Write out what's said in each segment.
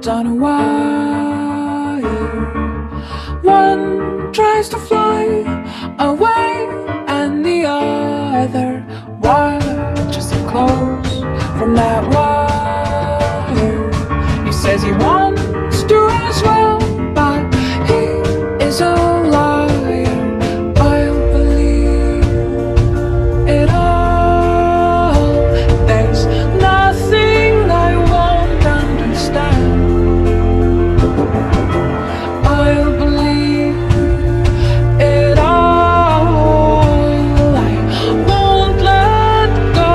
birds on a wire. One tries to fly away and the other watches him close from that wire. He says he wants to as well, but he is a liar. I'll believe it all. There's nothing I won't understand. I'll believe it all. I won't let go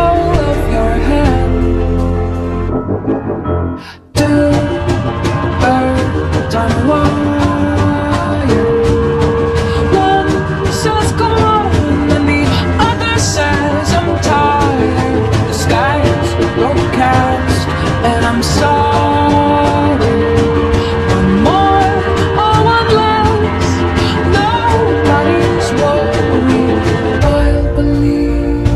of your hand. Two birds on a wire. One says come on and the other says I'm tired. The sky's overcast and I'm sorry. One more or one less, nobody's worried. I'll believe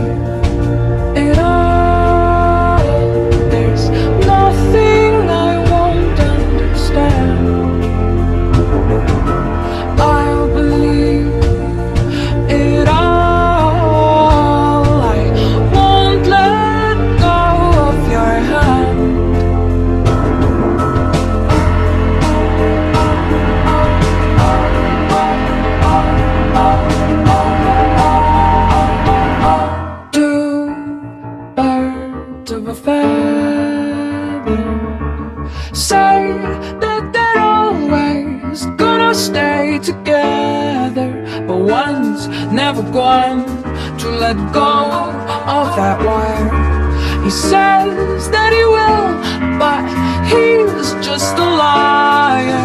it all. There's nothing I won't understand. I'll believe it all. I won't let go of your hand. Two birds of a feather say that they're always gonna stay together, but one's never going to let go of that wire. He says that he will, but he's just a liar.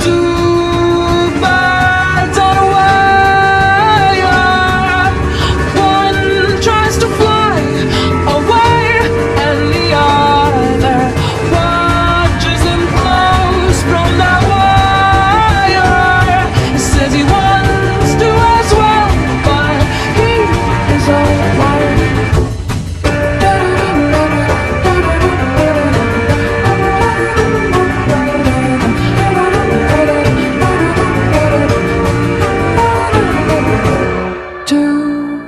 Two birds on a wire. One tries to fly away and the other watches him close from that wire. He says he wants to as well, but he is a liar. Two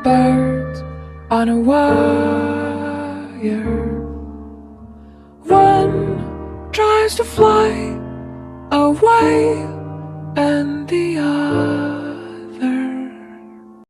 birds on a wire. One tries to fly away and the